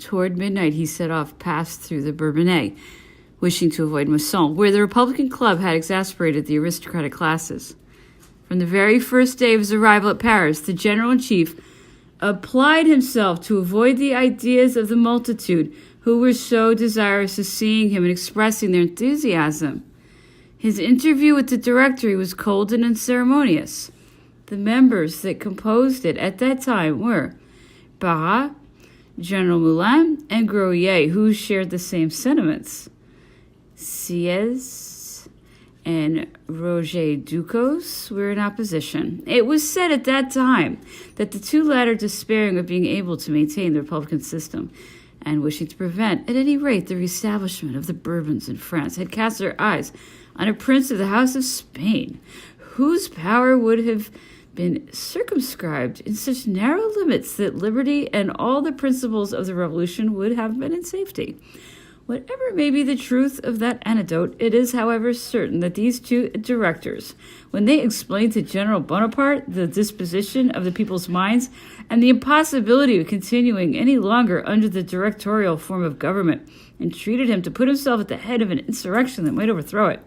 Toward midnight, he set off, passed through the Bourbonnais, wishing to avoid Mausson, where the Republican Club had exasperated the aristocratic classes. From the very first day of his arrival at Paris, the general-in-chief applied himself to avoid the ideas of the multitude who were so desirous of seeing him and expressing their enthusiasm. His interview with the Directory was cold and unceremonious. The members that composed it at that time were Barras, General Moulin, and Groyer, who shared the same sentiments. Sieyès and Roger Ducos were in opposition. It was said at that time that the two latter, despairing of being able to maintain the Republican system and wishing to prevent, at any rate, the reestablishment of the Bourbons in France, had cast their eyes on a prince of the House of Spain, whose power would have been circumscribed in such narrow limits that liberty and all the principles of the Revolution would have been in safety. Whatever may be the truth of that anecdote, it is, however, certain that these two directors, when they explained to General Bonaparte the disposition of the people's minds and the impossibility of continuing any longer under the directorial form of government, entreated him to put himself at the head of an insurrection that might overthrow it.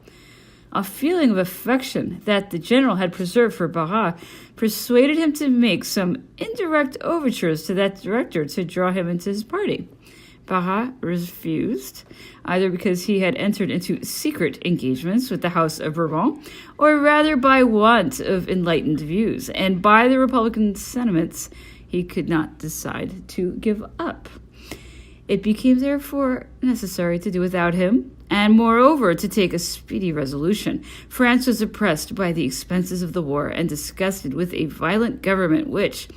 A feeling of affection that the general had preserved for Barras persuaded him to make some indirect overtures to that director to draw him into his party. Barras refused, either because he had entered into secret engagements with the House of Bourbon, or rather by want of enlightened views, and by the Republican sentiments he could not decide to give up. It became therefore necessary to do without him, and moreover to take a speedy resolution. France was oppressed by the expenses of the war and disgusted with a violent government which,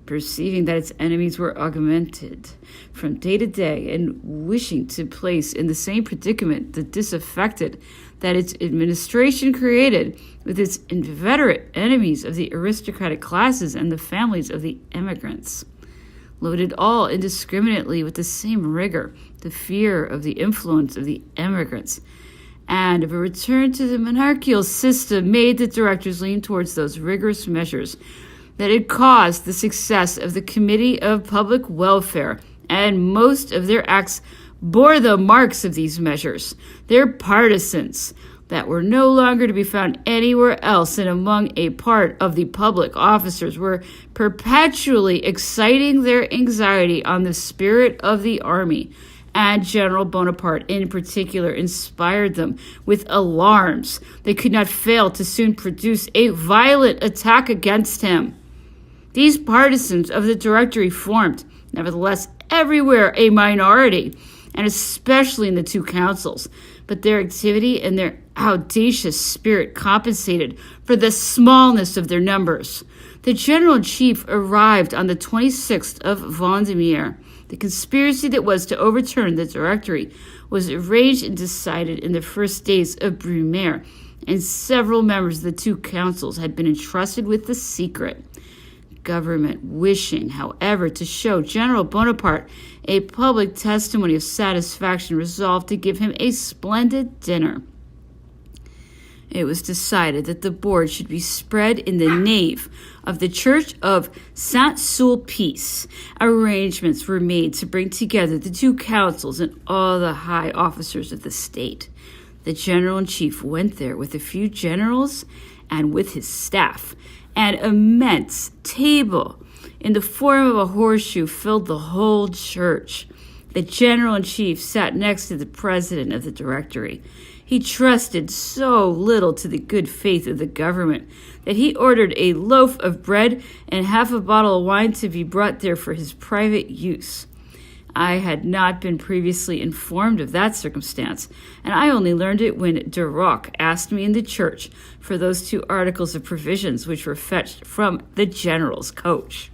perceiving that its enemies were augmented from day to day and wishing to place in the same predicament the disaffected that its administration created with its inveterate enemies of the aristocratic classes and the families of the emigrants, loaded all indiscriminately with the same rigor, the fear of the influence of the emigrants, and of a return to the monarchical system made the directors lean towards those rigorous measures that had caused the success of the Committee of Public Welfare, and most of their acts bore the marks of these measures. Their partisans, that were no longer to be found anywhere else than among a part of the public officers, were perpetually exciting their anxiety on the spirit of the army, and General Bonaparte in particular inspired them with alarms. They could not fail to soon produce a violent attack against him. These partisans of the Directory formed, nevertheless, everywhere a minority, and especially in the two councils, but their activity and their audacious spirit compensated for the smallness of their numbers. The general-in-chief arrived on the 26th of Vendemiaire. The conspiracy that was to overturn the Directory was arranged and decided in the first days of Brumaire, and several members of the two councils had been entrusted with the secret. Government, wishing, however, to show General Bonaparte a public testimony of satisfaction, resolved to give him a splendid dinner. It was decided that the board should be spread in the nave of the Church of Saint-Sulpice. Arrangements were made to bring together the two councils and all the high officers of the state. The general-in-chief went there with a few generals and with his staff. An immense table in the form of a horseshoe filled the whole church. The general-in-chief sat next to the president of the Directory. He trusted so little to the good faith of the government that he ordered a loaf of bread and half a bottle of wine to be brought there for his private use. I had not been previously informed of that circumstance, and I only learned it when Duroc asked me in the church for those 2 articles of provisions which were fetched from the general's coach.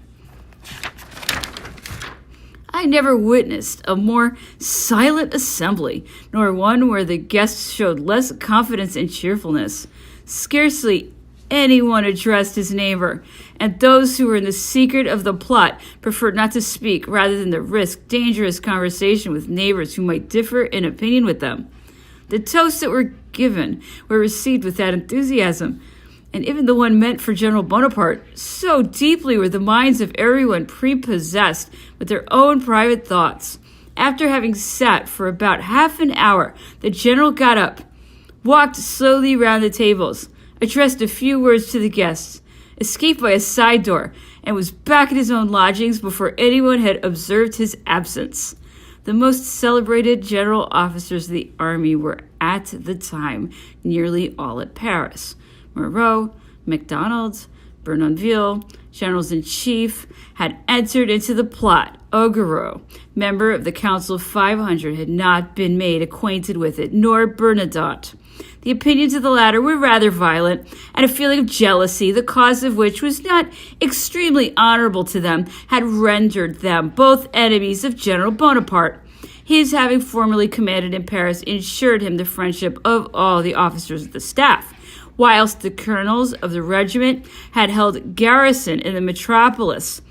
I never witnessed a more silent assembly, nor one where the guests showed less confidence and cheerfulness. Scarcely anyone addressed his neighbor, and those who were in the secret of the plot preferred not to speak rather than to risk dangerous conversation with neighbors who might differ in opinion with them. The toasts that were given were received with that enthusiasm and even the one meant for General Bonaparte. So deeply were the minds of everyone prepossessed with their own private thoughts. After having sat for about half an hour, the general got up, walked slowly round the tables, addressed a few words to the guests, escaped by a side door, and was back at his own lodgings before anyone had observed his absence. The most celebrated general officers of the army were at the time nearly all at Paris. Moreau, MacDonald, Bournonville, generals-in-chief, had entered into the plot. Augereau, member of the Council of 500, had not been made acquainted with it, nor Bernadotte. The opinions of the latter were rather violent, and a feeling of jealousy, the cause of which was not extremely honorable to them, had rendered them both enemies of General Bonaparte. His having formerly commanded in Paris ensured him the friendship of all the officers of the staff, whilst the colonels of the regiment had held garrison in the metropolis,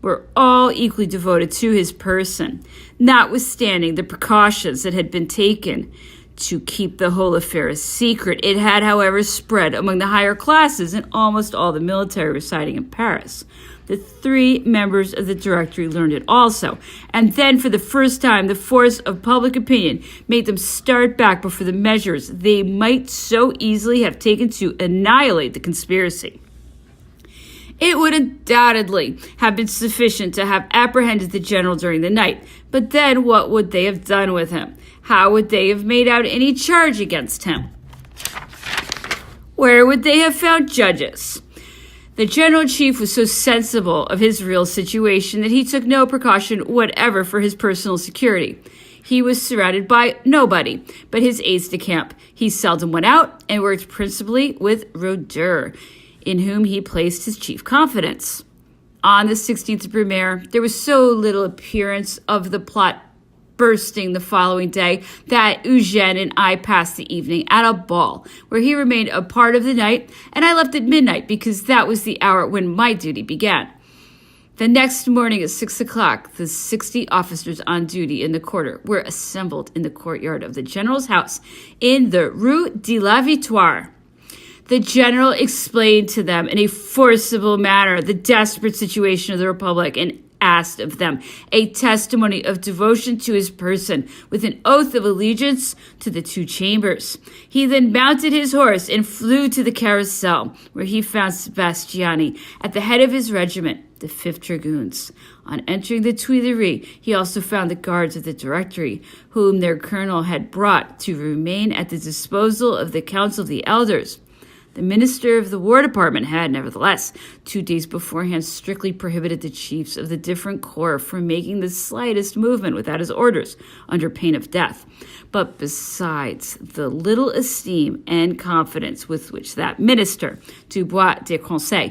were all equally devoted to his person, notwithstanding the precautions that had been taken to keep the whole affair a secret. It had, however, spread among the higher classes and almost all the military residing in Paris. The 3 members of the Directory learned it also, and then for the first time the force of public opinion made them start back before the measures they might so easily have taken to annihilate the conspiracy. It would undoubtedly have been sufficient to have apprehended the general during the night, but then what would they have done with him? How would they have made out any charge against him? Where would they have found judges? The general-in-chief was so sensible of his real situation that he took no precaution whatever for his personal security. He was surrounded by nobody but his aides-de-camp. He seldom went out and worked principally with Roeder, in whom he placed his chief confidence. On the 16th of Brumaire, there was so little appearance of the plot bursting the following day that Eugène and I passed the evening at a ball, where he remained a part of the night, and I left at midnight because that was the hour when my duty began. The next morning at 6 o'clock, the 60 officers on duty in the quarter were assembled in the courtyard of the general's house in the Rue de la Victoire. The general explained to them in a forcible manner the desperate situation of the Republic and asked of them a testimony of devotion to his person with an oath of allegiance to the 2 chambers. He then mounted his horse and flew to the Carousel, where he found Sebastiani at the head of his regiment, the 5th Dragoons. On entering the Tuileries, he also found the guards of the Directory, whom their colonel had brought to remain at the disposal of the Council of the Elders. The Minister of the War Department had, nevertheless, 2 days beforehand strictly prohibited the chiefs of the different corps from making the slightest movement without his orders, under pain of death. But besides the little esteem and confidence with which that minister, Dubois de Conseil,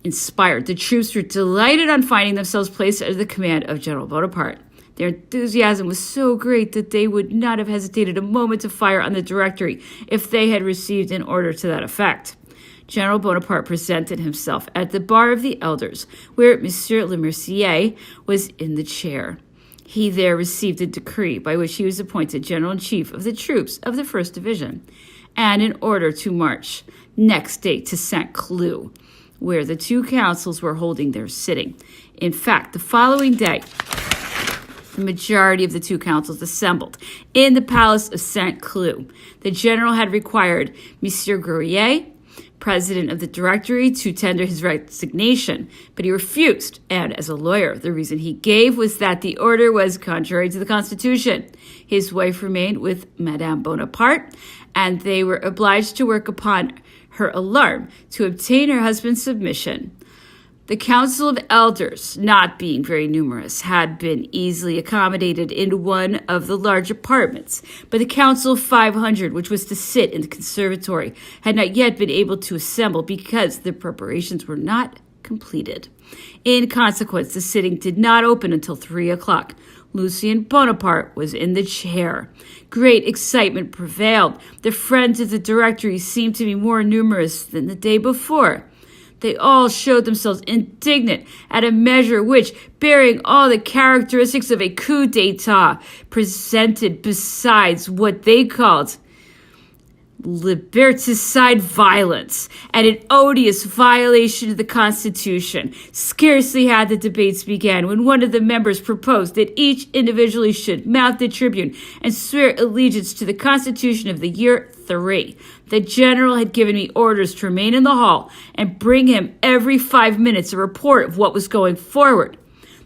inspired, the troops were delighted on finding themselves placed under the command of General Bonaparte. Their enthusiasm was so great that they would not have hesitated a moment to fire on the Directory if they had received an order to that effect. General Bonaparte presented himself at the bar of the elders, where Monsieur le Mercier was in the chair. He there received a decree by which he was appointed General-in-Chief of the troops of the 1st Division, and an order to march next day to Saint-Cloud, where the 2 councils were holding their sitting. In fact, the following day, the majority of the 2 councils assembled in the palace of Saint-Cloud. The general had required Monsieur Gourier, president of the Directory, to tender his resignation, but he refused, and as a lawyer, the reason he gave was that the order was contrary to the Constitution. His wife remained with Madame Bonaparte, and they were obliged to work upon her alarm to obtain her husband's submission. The Council of Elders, not being very numerous, had been easily accommodated in one of the large apartments, but the Council of 500, which was to sit in the conservatory, had not yet been able to assemble because the preparations were not completed. In consequence, the sitting did not open until 3 o'clock. Lucien Bonaparte was in the chair. Great excitement prevailed. The friends of the Directory seemed to be more numerous than the day before. They all showed themselves indignant at a measure which, bearing all the characteristics of a coup d'etat, presented besides what they called liberticide violence and an odious violation of the Constitution. Scarcely had the debates begun when one of the members proposed that each individually should mount the tribune and swear allegiance to the Constitution of the year 3. The general had given me orders to remain in the hall and bring him every 5 minutes a report of what was going forward.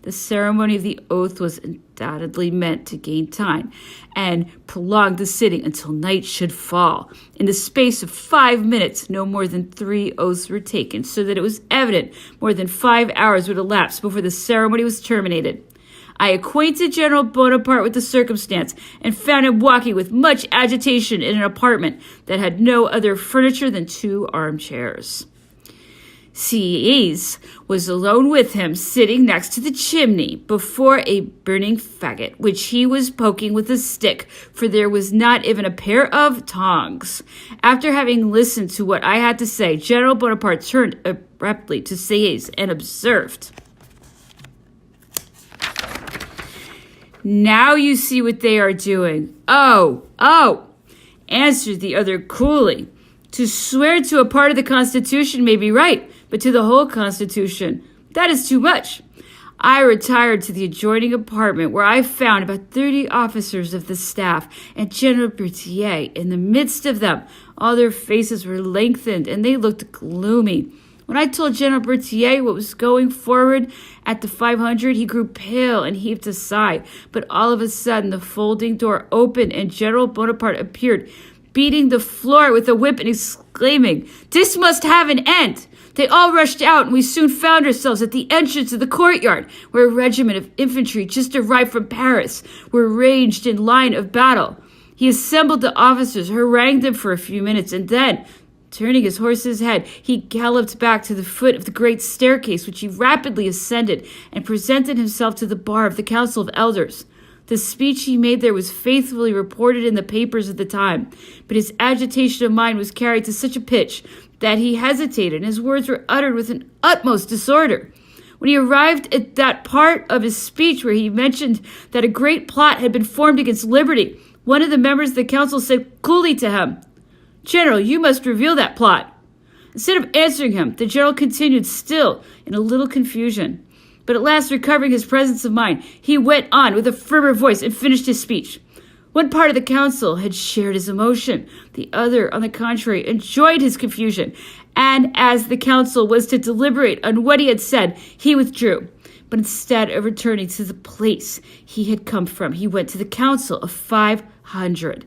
The ceremony of the oath was undoubtedly meant to gain time and prolong the sitting until night should fall. In the space of 5 minutes, no more than 3 oaths were taken, so that it was evident more than 5 hours would elapse before the ceremony was terminated. I acquainted General Bonaparte with the circumstance and found him walking with much agitation in an apartment that had no other furniture than 2 armchairs. Sieyes was alone with him, sitting next to the chimney before a burning faggot, which he was poking with a stick, for there was not even a pair of tongs. After having listened to what I had to say, General Bonaparte turned abruptly to Sieyes and observed, "Now you see what they are doing." Oh, answered the other coolly. "To swear to a part of the Constitution may be right, but to the whole Constitution, that is too much." I retired to the adjoining apartment, where I found about 30 officers of the staff and General Berthier in the midst of them. All their faces were lengthened, and they looked gloomy. When I told General Berthier what was going forward at the 500, he grew pale and heaved a sigh. But all of a sudden, the folding door opened, and General Bonaparte appeared, beating the floor with a whip and exclaiming, "This must have an end!" They all rushed out, and we soon found ourselves at the entrance of the courtyard, where a regiment of infantry just arrived from Paris were ranged in line of battle. He assembled the officers, harangued them for a few minutes, and then, turning his horse's head, he galloped back to the foot of the great staircase, which he rapidly ascended, and presented himself to the bar of the Council of Elders. The speech he made there was faithfully reported in the papers of the time, but his agitation of mind was carried to such a pitch that he hesitated, and his words were uttered with an utmost disorder. When he arrived at that part of his speech where he mentioned that a great plot had been formed against liberty, one of the members of the council said coolly to him, "General, you must reveal that plot." Instead of answering him, the general continued, still in a little confusion. But at last, recovering his presence of mind, he went on with a firmer voice and finished his speech. One part of the council had shared his emotion. The other, on the contrary, enjoyed his confusion. And as the council was to deliberate on what he had said, he withdrew. But instead of returning to the place he had come from, he went to the council of 500.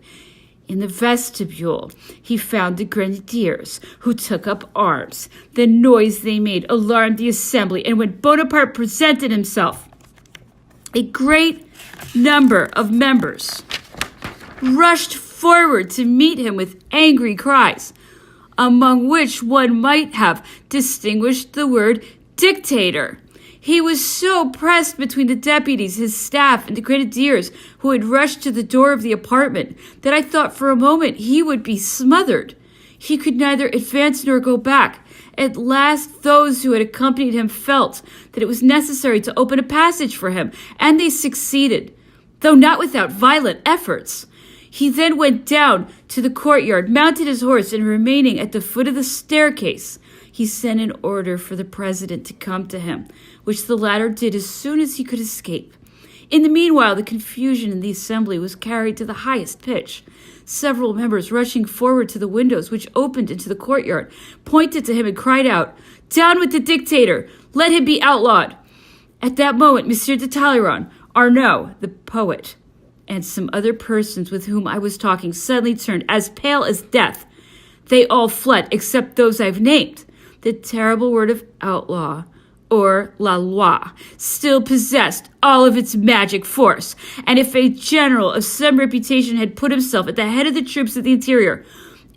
In the vestibule, he found the grenadiers, who took up arms. The noise they made alarmed the assembly, and when Bonaparte presented himself, a great number of members rushed forward to meet him with angry cries, among which one might have distinguished the word dictator. He was so pressed between the deputies, his staff, and the grenadiers who had rushed to the door of the apartment that I thought for a moment he would be smothered. He could neither advance nor go back. At last, those who had accompanied him felt that it was necessary to open a passage for him, and they succeeded, though not without violent efforts. He then went down to the courtyard, mounted his horse, and remaining at the foot of the staircase, he sent an order for the president to come to him, which the latter did as soon as he could escape. In the meanwhile, the confusion in the assembly was carried to the highest pitch. Several members, rushing forward to the windows which opened into the courtyard, pointed to him and cried out, "Down with the dictator! Let him be outlawed!" At that moment, Monsieur de Talleyrand, Arnaud, the poet, and some other persons with whom I was talking suddenly turned as pale as death. They all fled, except those I've named. The terrible word of outlaw, or la loi, still possessed all of its magic force, and if a general of some reputation had put himself at the head of the troops of the interior,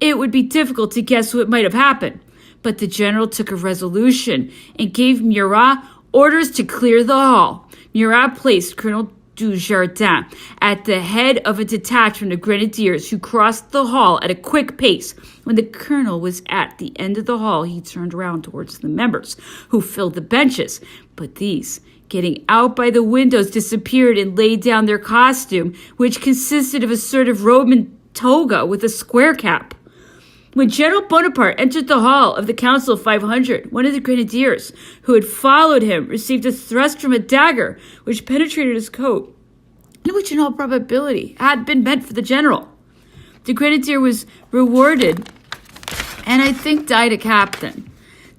it would be difficult to guess what might have happened. But the general took a resolution and gave Murat orders to clear the hall. Murat placed Colonel Dujardin at the head of a detachment of grenadiers who crossed the hall at a quick pace. When the colonel was at the end of the hall, he turned round towards the members, who filled the benches. But these, getting out by the windows, disappeared and laid down their costume, which consisted of a sort of Roman toga with a square cap. When General Bonaparte entered the hall of the Council of 500, one of the grenadiers who had followed him received a thrust from a dagger which penetrated his coat, and which in all probability had been meant for the general. The grenadier was rewarded and I think died a captain.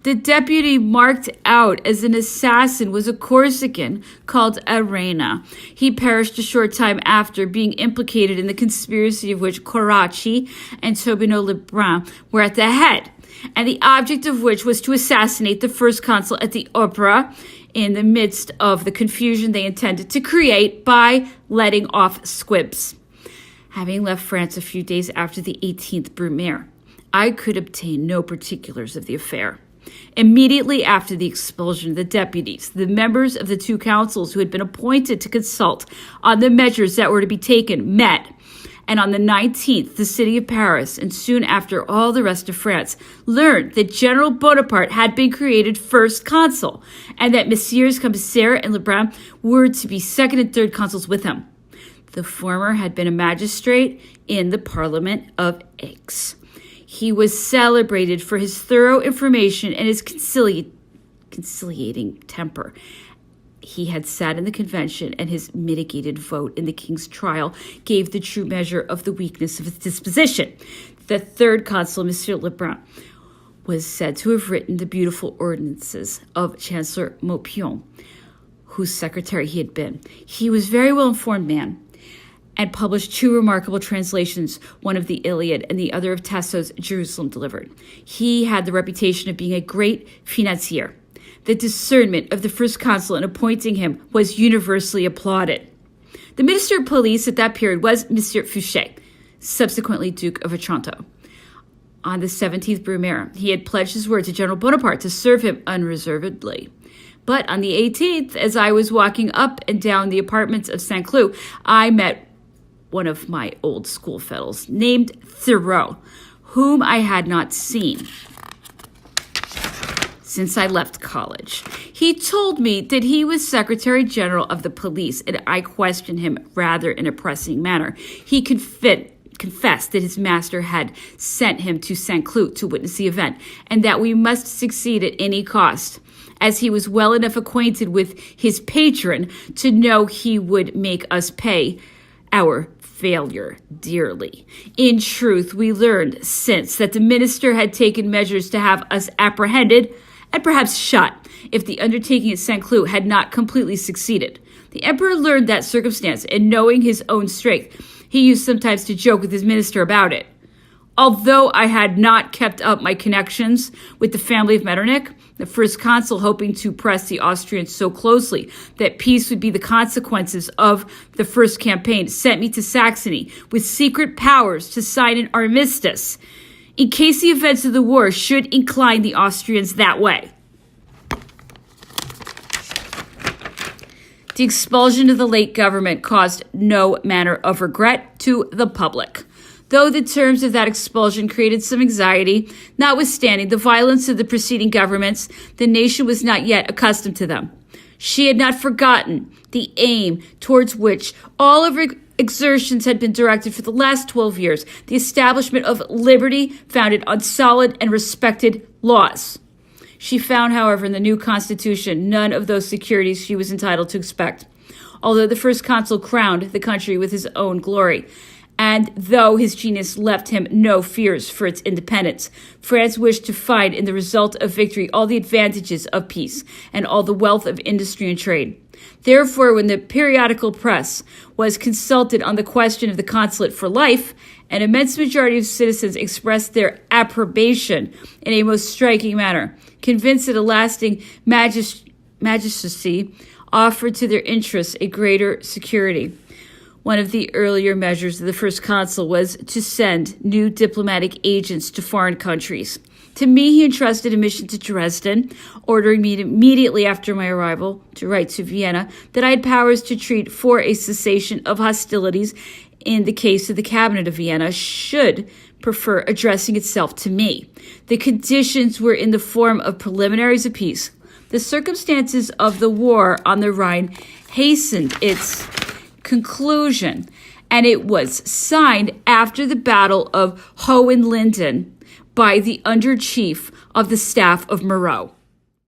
The deputy marked out as an assassin was a Corsican called Arena. He perished a short time after, being implicated in the conspiracy of which Coraci and Tobino Lebrun were at the head, and the object of which was to assassinate the first consul at the Opera in the midst of the confusion they intended to create by letting off squibs. Having left France a few days after the 18th Brumaire, I could obtain no particulars of the affair. Immediately after the expulsion of the deputies, the members of the two councils who had been appointed to consult on the measures that were to be taken met, and on the 19th, the city of Paris, and soon after all the rest of France, learned that General Bonaparte had been created first consul, and that Messieurs Commissaire and Lebrun were to be second and third consuls with him. The former had been a magistrate in the Parliament of Aix. He was celebrated for his thorough information and his conciliating temper. He had sat in the convention, and his mitigated vote in the king's trial gave the true measure of the weakness of his disposition. The third consul, Monsieur Lebrun, was said to have written the beautiful ordinances of Chancellor Maupeou, whose secretary he had been. He was a very well-informed man, and published two remarkable translations, one of the Iliad and the other of Tasso's Jerusalem Delivered. He had the reputation of being a great financier. The discernment of the first consul in appointing him was universally applauded. The minister of police at that period was Monsieur Fouché, subsequently Duke of Otranto. On the 17th Brumaire, he had pledged his word to General Bonaparte to serve him unreservedly. But on the 18th, as I was walking up and down the apartments of Saint-Cloud, I met one of my old schoolfellows named Thoreau, whom I had not seen since I left college. He told me that he was Secretary General of the Police, and I questioned him rather in a pressing manner. He confessed that his master had sent him to Saint-Cloud to witness the event, and that we must succeed at any cost, as he was well enough acquainted with his patron to know he would make us pay our failure dearly. In truth, we learned since that the minister had taken measures to have us apprehended and perhaps shot if the undertaking at Saint-Cloud had not completely succeeded. The emperor learned that circumstance, and knowing his own strength, he used sometimes to joke with his minister about it. Although I had not kept up my connections with the family of Metternich, the first consul, hoping to press the Austrians so closely that peace would be the consequences of the first campaign, sent me to Saxony with secret powers to sign an armistice in case the events of the war should incline the Austrians that way. The expulsion of the late government caused no manner of regret to the public, though the terms of that expulsion created some anxiety. Notwithstanding the violence of the preceding governments, the nation was not yet accustomed to them. She had not forgotten the aim towards which all of her exertions had been directed for the last 12 years, the establishment of liberty founded on solid and respected laws. She found, however, in the new constitution none of those securities she was entitled to expect, although the first consul crowned the country with his own glory. And though his genius left him no fears for its independence, France wished to find in the result of victory all the advantages of peace and all the wealth of industry and trade. Therefore, when the periodical press was consulted on the question of the consulate for life, an immense majority of citizens expressed their approbation in a most striking manner, convinced that a lasting magistracy offered to their interests a greater security. One of the earlier measures of the first consul was to send new diplomatic agents to foreign countries. To me, he entrusted a mission to Dresden, ordering me immediately after my arrival to write to Vienna that I had powers to treat for a cessation of hostilities in the case of the cabinet of Vienna should prefer addressing itself to me. The conditions were in the form of preliminaries of peace. The circumstances of the war on the Rhine hastened its conclusion, and it was signed after the Battle of Hohenlinden, by the under chief of the staff of Moreau.